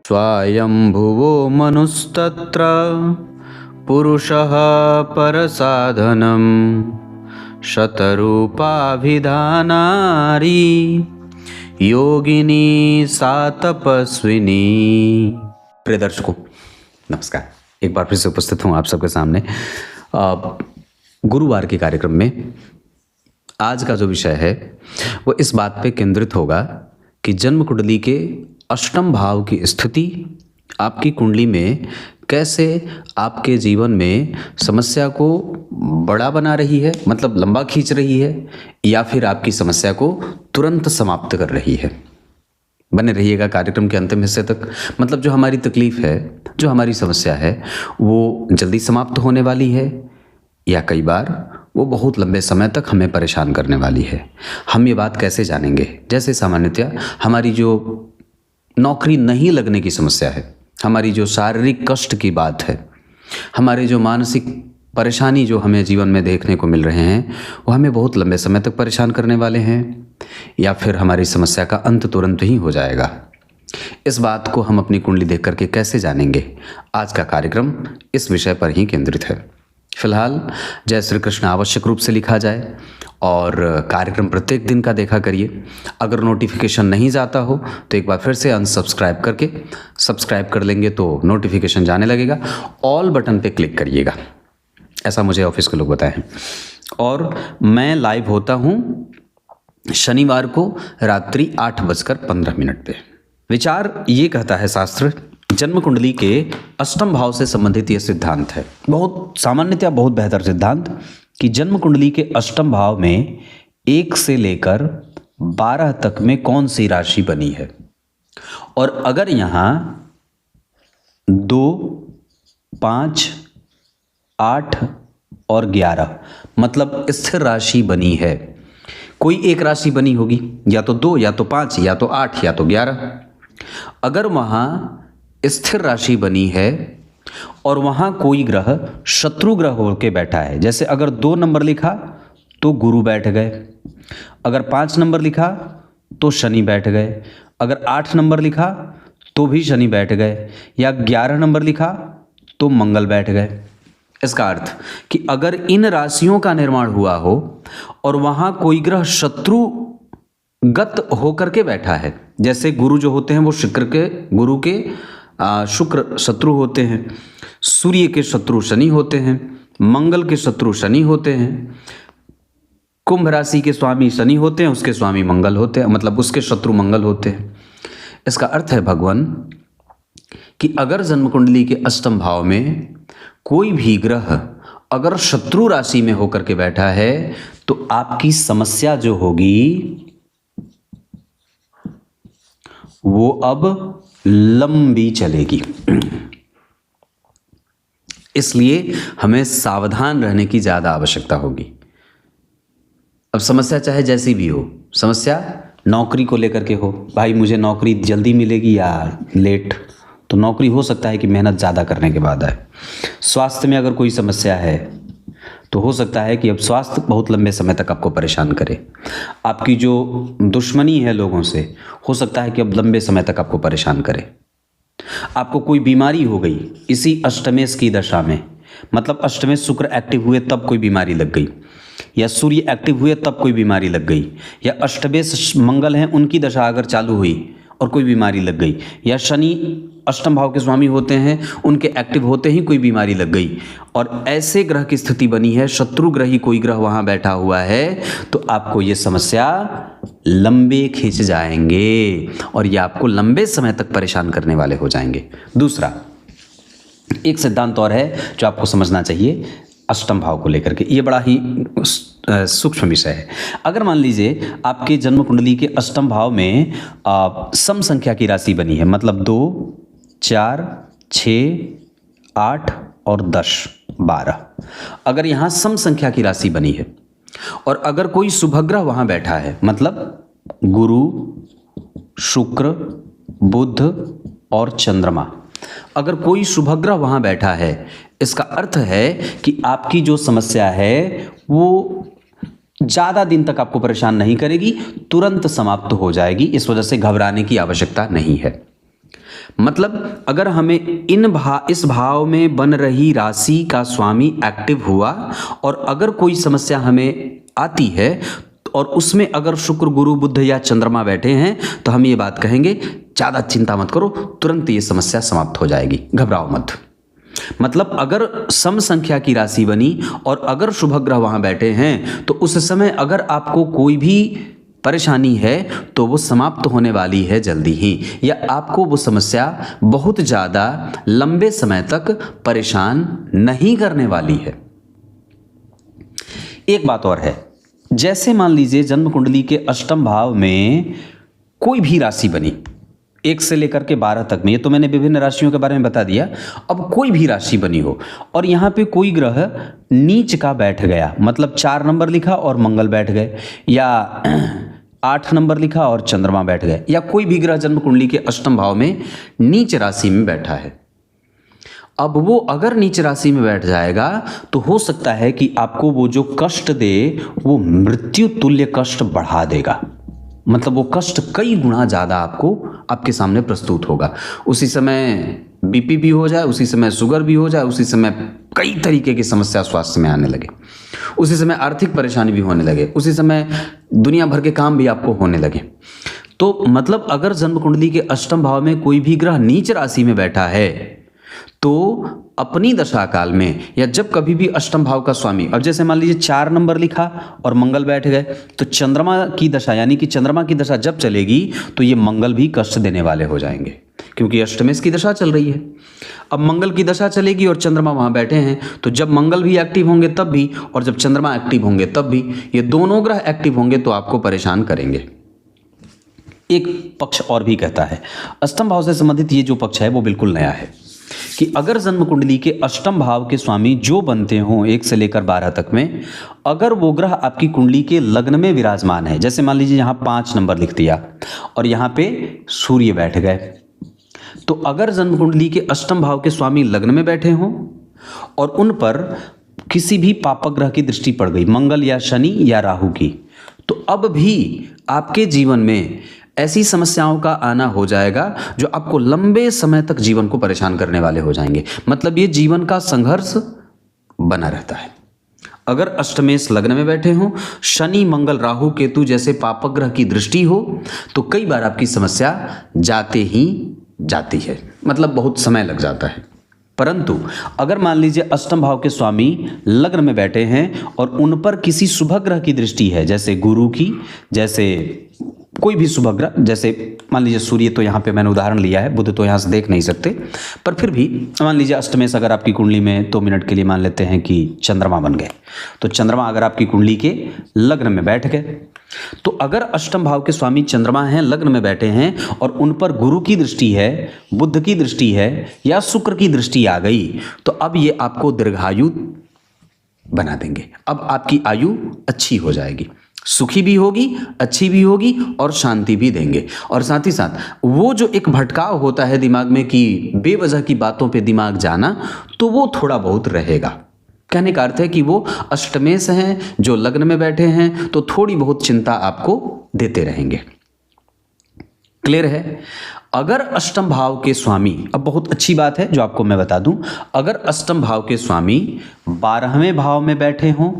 स्वायंभुवो मनुस्तत्र पुरुषः परसाधनं शतरूपाभिधानारी योगिनी सा तपस्विनी। प्रिय दर्शकों नमस्कार, एक बार फिर से उपस्थित हूँ आप सबके सामने गुरुवार के कार्यक्रम में। आज का जो विषय है वो इस बात पे केंद्रित होगा कि जन्म कुंडली के अष्टम भाव की स्थिति आपकी कुंडली में कैसे आपके जीवन में समस्या को बड़ा बना रही है, मतलब लंबा खींच रही है, या फिर आपकी समस्या को तुरंत समाप्त कर रही है। बने रहिएगा कार्यक्रम के अंतिम हिस्से तक। मतलब जो हमारी तकलीफ है, जो हमारी समस्या है, वो जल्दी समाप्त होने वाली है या कई बार वो बहुत लंबे समय तक हमें परेशान करने वाली है। हम ये बात कैसे जानेंगे? जैसे सामान्यतया हमारी जो नौकरी नहीं लगने की समस्या है, हमारी जो शारीरिक कष्ट की बात है, हमारे जो मानसिक परेशानी जो हमें जीवन में देखने को मिल रहे हैं, वो हमें बहुत लंबे समय तक परेशान करने वाले हैं, या फिर हमारी समस्या का अंत तुरंत ही हो जाएगा। इस बात को हम अपनी कुंडली देख करके कैसे जानेंगे? आज का कार्यक्रम इस विषय पर ही केंद्रित है। फिलहाल जय श्री कृष्ण आवश्यक रूप से लिखा जाए और कार्यक्रम प्रत्येक दिन का देखा करिए। अगर नोटिफिकेशन नहीं जाता हो तो एक बार फिर से अनसब्सक्राइब करके सब्सक्राइब कर लेंगे तो नोटिफिकेशन जाने लगेगा। ऑल बटन पे क्लिक करिएगा, ऐसा मुझे ऑफिस के लोग बताए हैं। और मैं लाइव होता हूँ शनिवार को रात्रि 8:15 पे। विचार ये कहता है शास्त्र, जन्म कुंडली के अष्टम भाव से संबंधित ये सिद्धांत है, बहुत सामान्यतया बहुत बेहतर सिद्धांत, कि जन्म कुंडली के अष्टम भाव में 1 से लेकर 12 तक में कौन सी राशि बनी है। और अगर यहाँ 2, 5, 8 और 11 मतलब स्थिर राशि बनी है, कोई एक राशि बनी होगी, या तो 2 या तो 5 या तो 8 या तो 11। अगर वहाँ स्थिर राशि बनी है और वहाँ कोई ग्रह शत्रु ग्रह होकर बैठा है, जैसे अगर 2 नंबर लिखा तो गुरु बैठ गए, अगर 5 नंबर लिखा तो शनि बैठ गए, अगर 8 नंबर लिखा तो भी शनि बैठ गए, या 11 नंबर लिखा तो मंगल बैठ गए। इसका अर्थ कि अगर इन राशियों का निर्माण हुआ हो और वहाँ कोई ग्रह शत्रुगत होकर के बैठा है, जैसे गुरु जो होते हैं वो गुरु के शुक्र शत्रु होते हैं, सूर्य के शत्रु शनि होते हैं, मंगल के शत्रु शनि होते हैं, कुंभ राशि के स्वामी शनि होते हैं, उसके स्वामी मंगल होते हैं, मतलब उसके शत्रु मंगल होते हैं। इसका अर्थ है भगवान कि अगर जन्म कुंडली के अष्टम भाव में कोई भी ग्रह अगर शत्रु राशि में होकर के बैठा है तो आपकी समस्या जो होगी वो अब लंबी चलेगी। इसलिए हमें सावधान रहने की ज्यादा आवश्यकता होगी। अब समस्या चाहे जैसी भी हो, समस्या नौकरी को लेकर के हो, भाई मुझे नौकरी जल्दी मिलेगी या लेट, तो नौकरी हो सकता है कि मेहनत ज़्यादा करने के बाद आए। स्वास्थ्य में अगर कोई समस्या है तो हो सकता है कि अब स्वास्थ्य बहुत लंबे समय तक आपको परेशान करे। आपकी जो दुश्मनी है लोगों से, हो सकता है कि अब लंबे समय तक आपको परेशान करे। आपको कोई बीमारी हो गई इसी अष्टमेश की दशा में, मतलब अष्टमेश शुक्र एक्टिव हुए तब कोई बीमारी लग गई, या सूर्य एक्टिव हुए तब कोई बीमारी लग गई, या अष्टमेश मंगल हैं उनकी दशा अगर चालू हुई और कोई बीमारी लग गई, या शनि अष्टम भाव के स्वामी होते हैं उनके एक्टिव होते ही कोई बीमारी लग गई, और ऐसे ग्रह की स्थिति बनी है, शत्रु ग्रही कोई ग्रह वहां बैठा हुआ है, तो आपको ये समस्या लंबे खींच जाएंगे और ये आपको लंबे समय तक परेशान करने वाले हो जाएंगे। दूसरा एक सिद्धांत और है जो आपको समझना चाहिए अष्टम भाव को लेकर के, ये बड़ा ही सूक्ष्म विषय है। अगर मान लीजिए आपके जन्म कुंडली के अष्टम भाव में सम संख्या की राशि बनी है, मतलब 2, 4, 6, 8 और 10, 12, अगर यहाँ सम संख्या की राशि बनी है और अगर कोई शुभग्रह वहाँ बैठा है, मतलब गुरु, शुक्र, बुध और चंद्रमा, अगर कोई शुभग्रह वहाँ बैठा है, इसका अर्थ है कि आपकी जो समस्या है वो ज़्यादा दिन तक आपको परेशान नहीं करेगी, तुरंत समाप्त हो जाएगी। इस वजह से घबराने की आवश्यकता नहीं है। मतलब अगर हमें इस भाव में बन रही राशि का स्वामी एक्टिव हुआ और अगर कोई समस्या हमें आती है और उसमें अगर शुक्र, गुरु, बुध या चंद्रमा बैठे हैं तो हम ये बात कहेंगे, ज़्यादा चिंता मत करो, तुरंत ये समस्या समाप्त हो जाएगी, घबराओ मत। मतलब अगर सम संख्या की राशि बनी और अगर शुभ ग्रह वहाँ बैठे हैं तो उस समय अगर आपको कोई भी परेशानी है तो वो समाप्त होने वाली है जल्दी ही, या आपको वो समस्या बहुत ज़्यादा लंबे समय तक परेशान नहीं करने वाली है। एक बात और है, जैसे मान लीजिए जन्म कुंडली के अष्टम भाव में कोई भी राशि बनी 1 से लेकर के 12 तक में, ये तो मैंने विभिन्न राशियों के बारे में बता दिया। अब कोई भी राशि बनी हो और यहाँ पे कोई ग्रह नीच का बैठ गया, मतलब 4 नंबर लिखा और मंगल बैठ गए, या 8 नंबर लिखा और चंद्रमा बैठ गए, या कोई भी ग्रह जन्म कुंडली के अष्टम भाव में नीच राशि में बैठा है। अब वो अगर नीच राशि में बैठ जाएगा तो हो सकता है कि आपको वो जो कष्ट दे वो मृत्यु तुल्य कष्ट बढ़ा देगा, मतलब वो कष्ट कई गुना ज़्यादा आपको आपके सामने प्रस्तुत होगा। उसी समय बीपी भी हो जाए, उसी समय शुगर भी हो जाए, उसी समय कई तरीके की समस्या स्वास्थ्य में आने लगे, उसी समय आर्थिक परेशानी भी होने लगे, उसी समय दुनिया भर के काम भी आपको होने लगे। तो मतलब अगर जन्म कुंडली के अष्टम भाव में कोई भी ग्रह नीच राशि में बैठा है तो अपनी दशा काल में या जब कभी भी अष्टम भाव का स्वामी, अब जैसे मान लीजिए 4 नंबर लिखा और मंगल बैठ गए, तो चंद्रमा की दशा यानी कि चंद्रमा की दशा जब चलेगी तो ये मंगल भी कष्ट देने वाले हो जाएंगे, क्योंकि अष्टमेश की दशा चल रही है। अब मंगल की दशा चलेगी और चंद्रमा वहाँ बैठे हैं, तो जब मंगल भी एक्टिव होंगे तब भी और जब चंद्रमा एक्टिव होंगे तब भी, ये दोनों ग्रह एक्टिव होंगे तो आपको परेशान करेंगे। एक पक्ष और भी कहता है, अष्टम भाव से संबंधित ये जो पक्ष है वो बिल्कुल नया है कि अगर जन्म कुंडली के अष्टम भाव के स्वामी जो बनते हों 1 से लेकर 12 तक में, अगर वो ग्रह आपकी कुंडली के लग्न में विराजमान है, जैसे मान लीजिए यहाँ 5 नंबर लिख दिया और यहाँ पे सूर्य बैठ गए, तो अगर जन्म कुंडली के अष्टम भाव के स्वामी लग्न में बैठे हों और उन पर किसी भी पापक ग्रह की दृष्टि पड़ गई, मंगल या शनि या राहु की, तो अब भी आपके जीवन में ऐसी समस्याओं का आना हो जाएगा जो आपको लंबे समय तक जीवन को परेशान करने वाले हो जाएंगे। मतलब ये जीवन का संघर्ष बना रहता है। अगर अष्टमेश लग्न में बैठे हों, शनि, मंगल, राहु, केतु जैसे पापक ग्रह की दृष्टि हो तो कई बार आपकी समस्या जाते ही जाती है, मतलब बहुत समय लग जाता है। परंतु अगर मान लीजिए अष्टम भाव के स्वामी लग्न में बैठे हैं और उन पर किसी शुभ ग्रह की दृष्टि है, जैसे गुरु की, जैसे कोई भी शुभ ग्रह, जैसे मान लीजिए सूर्य, तो यहाँ पे मैंने उदाहरण लिया है, बुध तो यहाँ से देख नहीं सकते, पर फिर भी मान लीजिए अष्टमेश अगर आपकी कुंडली में 2 मिनट के लिए मान लेते हैं कि चंद्रमा बन गए, तो चंद्रमा अगर आपकी कुंडली के लग्न में बैठ गए, तो अगर अष्टम भाव के स्वामी चंद्रमा हैं, लग्न में बैठे हैं और उन पर गुरु की दृष्टि है, बुध की दृष्टि है या शुक्र की दृष्टि आ गई, तो अब ये आपको दीर्घायु बना देंगे। अब आपकी आयु अच्छी हो जाएगी, सुखी भी होगी, अच्छी भी होगी और शांति भी देंगे। और साथ ही साथ वो जो एक भटकाव होता है दिमाग में कि बेवजह की बातों पे दिमाग जाना, तो वो थोड़ा बहुत रहेगा। कहने का अर्थ है कि वो अष्टमेश हैं जो लग्न में बैठे हैं, तो थोड़ी बहुत चिंता आपको देते रहेंगे। क्लियर है? अगर अष्टम भाव के स्वामी, अब बहुत अच्छी बात है जो आपको मैं बता दूं, अगर अष्टम भाव के स्वामी 12वें भाव में बैठे हों,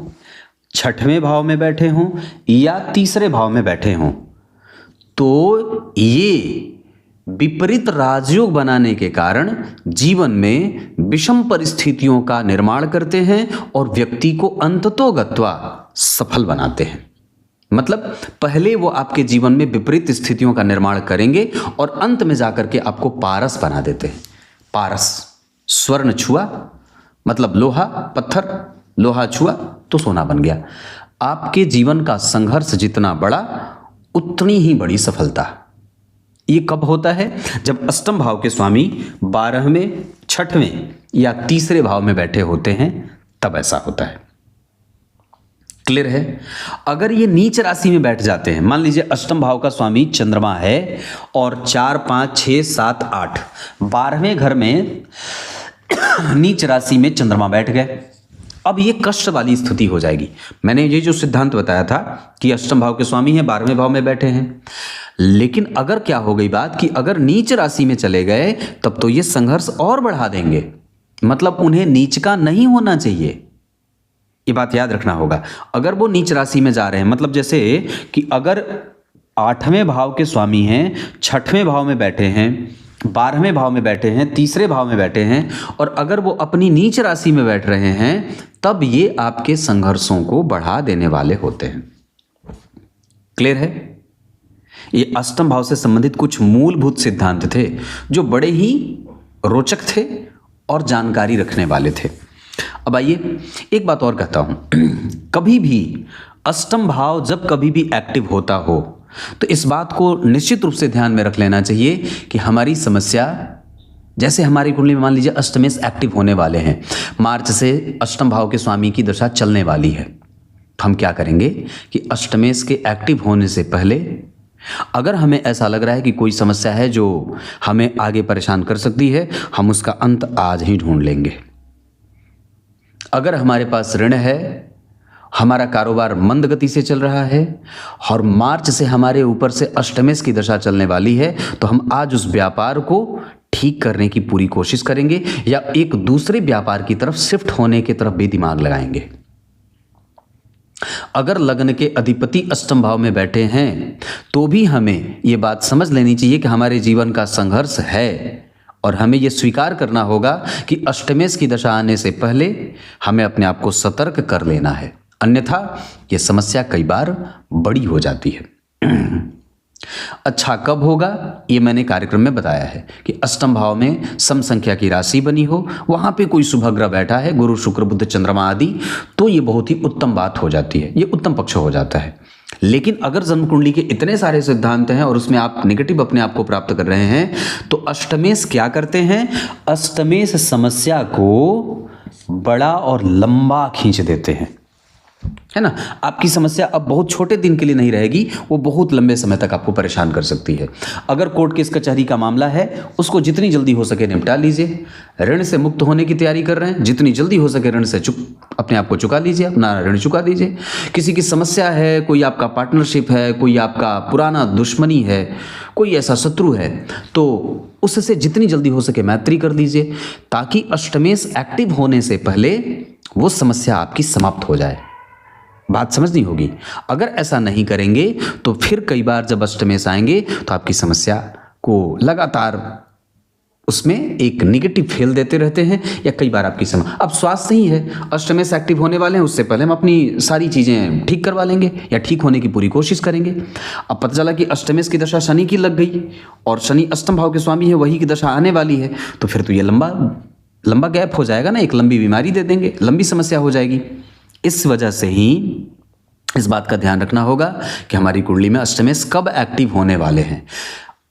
6वें भाव में बैठे हों या 3रे भाव में बैठे हों, तो ये विपरीत राजयोग बनाने के कारण जीवन में विषम परिस्थितियों का निर्माण करते हैं और व्यक्ति को अंततोगत्वा सफल बनाते हैं। मतलब पहले वो आपके जीवन में विपरीत स्थितियों का निर्माण करेंगे और अंत में जाकर के आपको पारस बना देते हैं। पारस, स्वर्ण छुआ मतलब लोहा, पत्थर, लोहा छुआ तो सोना बन गया। आपके जीवन का संघर्ष जितना बड़ा उतनी ही बड़ी सफलता। ये कब होता है? जब अष्टम भाव के स्वामी 12वें, 6वें या 3रे भाव में बैठे होते हैं, तब ऐसा होता है। क्लियर है? अगर ये नीच राशि में बैठ जाते हैं, मान लीजिए अष्टम भाव का स्वामी चंद्रमा है और 4, 5, 6, 7, 8 12वें घर में नीच राशि में चंद्रमा बैठ गए। अब ये कष्ट वाली स्थिति हो जाएगी। मैंने ये जो सिद्धांत बताया था कि अष्टम भाव के स्वामी हैं, 12वें भाव में बैठे हैं, लेकिन अगर क्या हो गई बात कि अगर नीच राशि में चले गए तब तो ये संघर्ष और बढ़ा देंगे। मतलब उन्हें नीच का नहीं होना चाहिए, ये बात याद रखना होगा। अगर वो नीच राशि में जा रहे हैं, मतलब जैसे कि अगर 8वें भाव के स्वामी हैं, 6वें भाव में बैठे हैं, 12वें भाव में बैठे हैं, 3रे भाव में बैठे हैं, और अगर वो अपनी नीच राशि में बैठ रहे हैं, तब ये आपके संघर्षों को बढ़ा देने वाले होते हैं। क्लियर है? ये अष्टम भाव से संबंधित कुछ मूलभूत सिद्धांत थे जो बड़े ही रोचक थे और जानकारी रखने वाले थे। अब आइए एक बात और कहता हूं, कभी भी अष्टम भाव जब कभी भी एक्टिव होता हो तो इस बात को निश्चित रूप से ध्यान में रख लेना चाहिए कि हमारी समस्या, जैसे हमारी कुंडली में मान लीजिए अष्टमेश एक्टिव होने वाले हैं, मार्च से अष्टम भाव के स्वामी की दशा चलने वाली है, तो हम क्या करेंगे कि अष्टमेश के एक्टिव होने से पहले अगर हमें ऐसा लग रहा है कि कोई समस्या है जो हमें आगे परेशान कर सकती है, हम उसका अंत आज ही ढूंढ लेंगे। अगर हमारे पास ऋण है, हमारा कारोबार मंद गति से चल रहा है और मार्च से हमारे ऊपर से अष्टमेश की दशा चलने वाली है, तो हम आज उस व्यापार को ठीक करने की पूरी कोशिश करेंगे या एक दूसरे व्यापार की तरफ शिफ्ट होने की तरफ भी दिमाग लगाएंगे। अगर लग्न के अधिपति अष्टम भाव में बैठे हैं तो भी हमें ये बात समझ लेनी चाहिए कि हमारे जीवन का संघर्ष है और हमें यह स्वीकार करना होगा कि अष्टमेश की दशा आने से पहले हमें अपने आप को सतर्क कर लेना है, अन्यथा यह समस्या कई बार बड़ी हो जाती है। अच्छा कब होगा ये मैंने कार्यक्रम में बताया है कि अष्टम भाव में सम संख्या की राशि बनी हो, वहां पे कोई शुभ ग्रह बैठा है, गुरु शुक्र बुध चंद्रमा आदि, तो ये बहुत ही उत्तम बात हो जाती है, ये उत्तम पक्ष हो जाता है। लेकिन अगर जन्म कुंडली के इतने सारे सिद्धांत हैं और उसमें आप नेगेटिव अपने आप को प्राप्त कर रहे हैं, तो अष्टमेश क्या करते हैं? अष्टमेश समस्या को बड़ा और लंबा खींच देते हैं, है ना। आपकी समस्या अब बहुत छोटे दिन के लिए नहीं रहेगी, वो बहुत लंबे समय तक आपको परेशान कर सकती है। अगर कोर्ट केस कचहरी का मामला है, उसको जितनी जल्दी हो सके निपटा लीजिए। ऋण से मुक्त होने की तैयारी कर रहे हैं, जितनी जल्दी हो सके ऋण से अपने आप को चुका लीजिए, अपना ऋण चुका दीजिए। किसी की समस्या है, कोई आपका पार्टनरशिप है, कोई आपका पुराना दुश्मनी है, कोई ऐसा शत्रु है, तो उससे जितनी जल्दी हो सके मैत्री कर लीजिए, ताकि अष्टमेश एक्टिव होने से पहले वो समस्या आपकी समाप्त हो जाए। बात समझनी होगी। अगर ऐसा नहीं करेंगे तो फिर कई बार जब अष्टमेश आएंगे तो आपकी समस्या को लगातार उसमें एक निगेटिव फेल देते रहते हैं, या कई बार आपकी समस्या अब स्वास्थ्य ही है, अष्टमेश एक्टिव होने वाले हैं, उससे पहले हम अपनी सारी चीज़ें ठीक करवा लेंगे या ठीक होने की पूरी कोशिश करेंगे। अब पता चला कि अष्टमेश की दशा शनि की लग गई और शनि अष्टम भाव के स्वामी है, वही की दशा आने वाली है, तो फिर तो ये लंबा गैप हो जाएगा ना, एक लंबी बीमारी दे देंगे, लंबी समस्या हो जाएगी। इस वजह से ही इस बात का ध्यान रखना होगा कि हमारी कुंडली में अष्टमेश कब एक्टिव होने वाले हैं,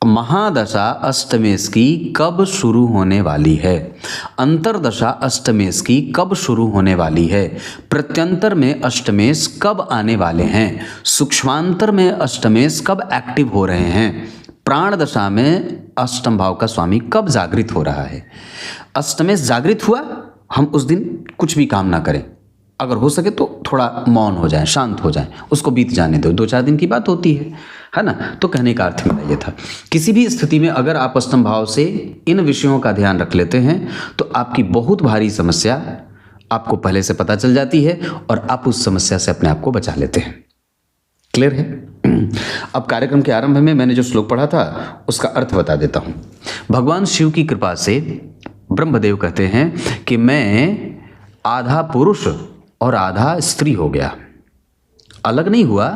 महादशा अष्टमेश की कब शुरू होने वाली है, अंतरदशा अष्टमेश की कब शुरू होने वाली है, प्रत्यंतर में अष्टमेश कब आने वाले हैं, सूक्ष्मांतर में अष्टमेश कब एक्टिव हो रहे हैं, प्राण दशा में अष्टम भाव का स्वामी कब जागृत हो रहा है। अष्टमेश जागृत हुआ, हम उस दिन कुछ भी काम ना करें, अगर हो सके तो थोड़ा मौन हो जाए, शांत हो जाए, उसको बीत जाने दो, 2-4 दिन की बात होती है ना। तो कहने का अर्थ मेरा ये था, किसी भी स्थिति में अगर आप अष्टम भाव से इन विषयों का ध्यान रख लेते हैं तो आपकी बहुत भारी समस्या आपको पहले से पता चल जाती है और आप उस समस्या से अपने आप को बचा लेते हैं। क्लियर है? अब कार्यक्रम के आरंभ में मैंने जो श्लोक पढ़ा था उसका अर्थ बता देता हूँ। भगवान शिव की कृपा से ब्रह्मदेव कहते हैं कि मैं आधा पुरुष और आधा स्त्री हो गया, अलग नहीं हुआ,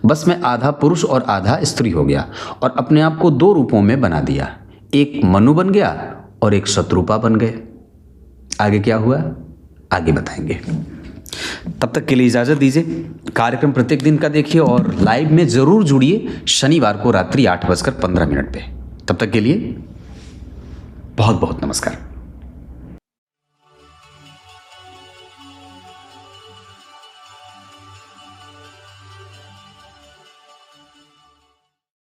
बस मैं आधा पुरुष और आधा स्त्री हो गया और अपने आप को 2 रूपों में बना दिया, एक मनु बन गया और एक शत्रुपा बन गए। आगे क्या हुआ आगे बताएंगे। तब तक के लिए इजाजत दीजिए। कार्यक्रम प्रत्येक दिन का देखिए और लाइव में जरूर जुड़िए शनिवार को रात्रि 8:15 पे। तब तक के लिए बहुत बहुत नमस्कार।